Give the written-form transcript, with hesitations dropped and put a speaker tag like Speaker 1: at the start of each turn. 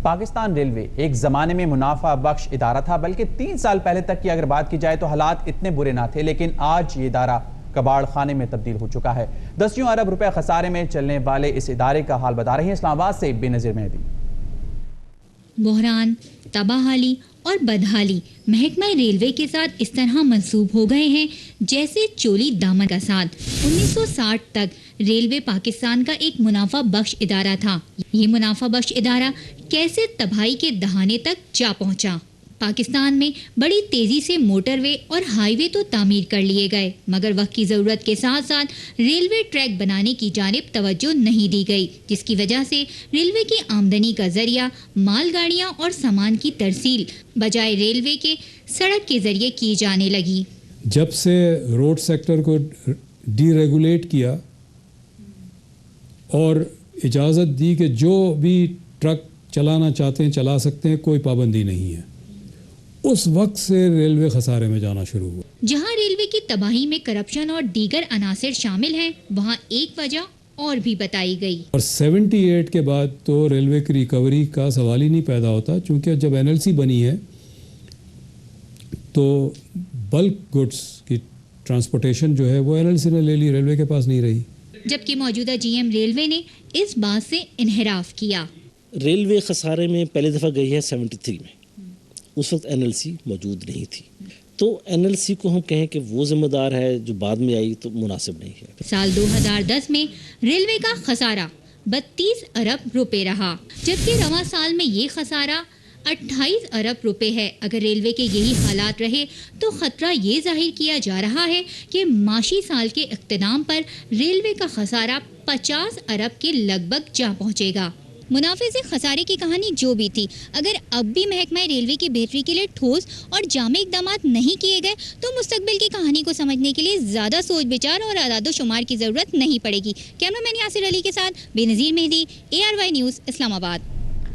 Speaker 1: Pakistan railway ایک زمانے میں منافع بخش ادارہ تھا، بلکہ 3 سال پہلے تک کی اگر بات کی جائے تو حالات اتنے برے نہ تھے، لیکن آج یہ ادارہ کباڑ خانے میں تبدیل ہو چکا ہے۔ دسیوں ارب روپے خسارے میں چلنے والے اس ادارے کا حال بتا رہے ہیں اسلام آباد سے بے نظیر مہدی۔
Speaker 2: بحران، تباہی اور بدحالی محکمہ ریلوے کے ساتھ اس طرح منسوب ہو گئے ہیں جیسے چولی دامن کا ساتھ۔ 1960 تک ریلوے پاکستان کا ایک منافع بخش ادارہ تھا۔ یہ منافع بخش ادارہ کیسے تباہی کے دہانے تک جا پہنچا؟ پاکستان میں بڑی تیزی سے موٹر وے اور ہائی وے تو تعمیر کر لیے گئے، مگر وقت کی ضرورت کے ساتھ ساتھ ریلوے ٹریک بنانے کی جانب توجہ نہیں دی گئی، جس کی وجہ سے ریلوے کی آمدنی کا ذریعہ مال گاڑیاں اور سامان کی ترسیل بجائے ریلوے کے سڑک کے ذریعے کی جانے لگی۔
Speaker 3: جب سے روڈ سیکٹر کو ڈی ریگولیٹ کیا اور اجازت دی کہ جو بھی ٹرک چلانا چاہتے ہیں چلا سکتے ہیں، کوئی پابندی نہیں ہے، اس وقت سے ریلوے خسارے میں جانا شروع ہوا۔
Speaker 2: جہاں ریلوے کی تباہی میں کرپشن اور دیگر عناصر شامل ہیں، وہاں ایک وجہ اور بھی بتائی گئی۔
Speaker 3: اور 78 کے بعد تو ریلوے کی ریکوری کا سوال ہی نہیں پیدا ہوتا، چونکہ جب NLC بنی ہے تو بلک گڈز کی ٹرانسپورٹیشن جو ہے وہ NLC نے لے لی، ریلوے کے پاس نہیں رہی۔
Speaker 2: جبکہ موجودہ GM ریلوے نے اس بات سے انحراف کیا۔
Speaker 4: ریلوے خسارے میں پہلی دفعہ گئی ہے 73 میں، اس وقت NLC موجود نہیں تھی، تو NLC کو ہم کہیں کہ وہ ذمہ دار ہے جو بعد میں آئی تو مناسب نہیں ہے۔
Speaker 2: سال 2010 میں ریلوے کا خسارہ 32 ارب روپے رہا، جبکہ رواں سال میں یہ خسارہ 28 ارب روپے ہے۔ اگر ریلوے کے یہی حالات رہے تو خطرہ یہ ظاہر کیا جا رہا ہے کہ معاشی سال کے اختتام پر ریلوے کا خسارہ 50 ارب کے لگ بھگ جا پہنچے گا۔ منافع سے خسارے کی کہانی جو بھی تھی، اگر اب بھی محکمہ ریلوے کی بہتری کے لیے ٹھوس اور جامع اقدامات نہیں کیے گئے تو مستقبل کی کہانی کو سمجھنے کے لیے زیادہ سوچ بچار اور اعداد و شمار کی ضرورت نہیں پڑے گی۔ کیمرہ مین یاسر علی کے ساتھ بے نظیر مہدی، ARY نیوز، اسلام آباد۔